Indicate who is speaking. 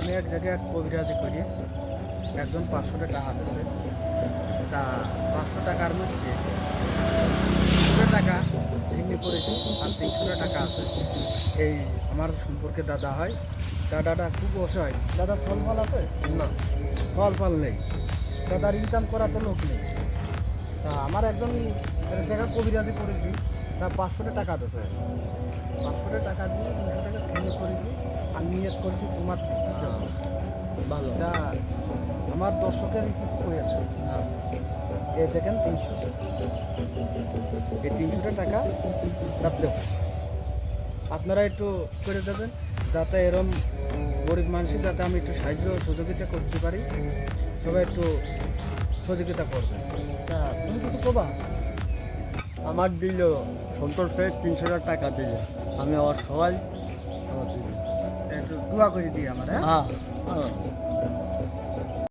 Speaker 1: আমি এক জায়গায় এক কবিরাজি করি, একজন 500 টাকা দিয়েছে। তা 500 টাকার মধ্যে 200 টাকা ছিন্নি করেছি আর 300 টাকা আছে। এই আমার সম্পর্কে দাদা হয়, দাদাটা খুব অসহায়। দাদা ফল আছে
Speaker 2: না।
Speaker 1: ফল নেই, দাদার ইনকাম করা তো লোক নেই। তা আমার একজন এক জায়গায় কবিরাজি করেছি, তা 500 টাকা দিয়েছে। 500 টাকা দিয়ে 200 টাকা ছিন্নি করেছি আর নিয়ত করেছি তোমার দিতে হবে।
Speaker 2: ভালো।
Speaker 1: তা আমার দর্শকের কিছু হয়েছে, এ দেখেন 300, এই 300 টাকা রাখতে হবে। আপনারা একটু করে দেবেন যাতে এরম গরিব মানুষের যাতে আমি একটু সাহায্য সহযোগিতা করতে পারি, সবাই একটু সহযোগিতা করবেন। তা তুমি কিছু করবা?
Speaker 2: আমার দিল সন্তোষ ভাই 300 টাকা দিলে, আমি আমার সবাই আমার দিল।
Speaker 1: একটু দোয়া করে দিই আমার, হ্যাঁ।
Speaker 2: হ্যাঁ।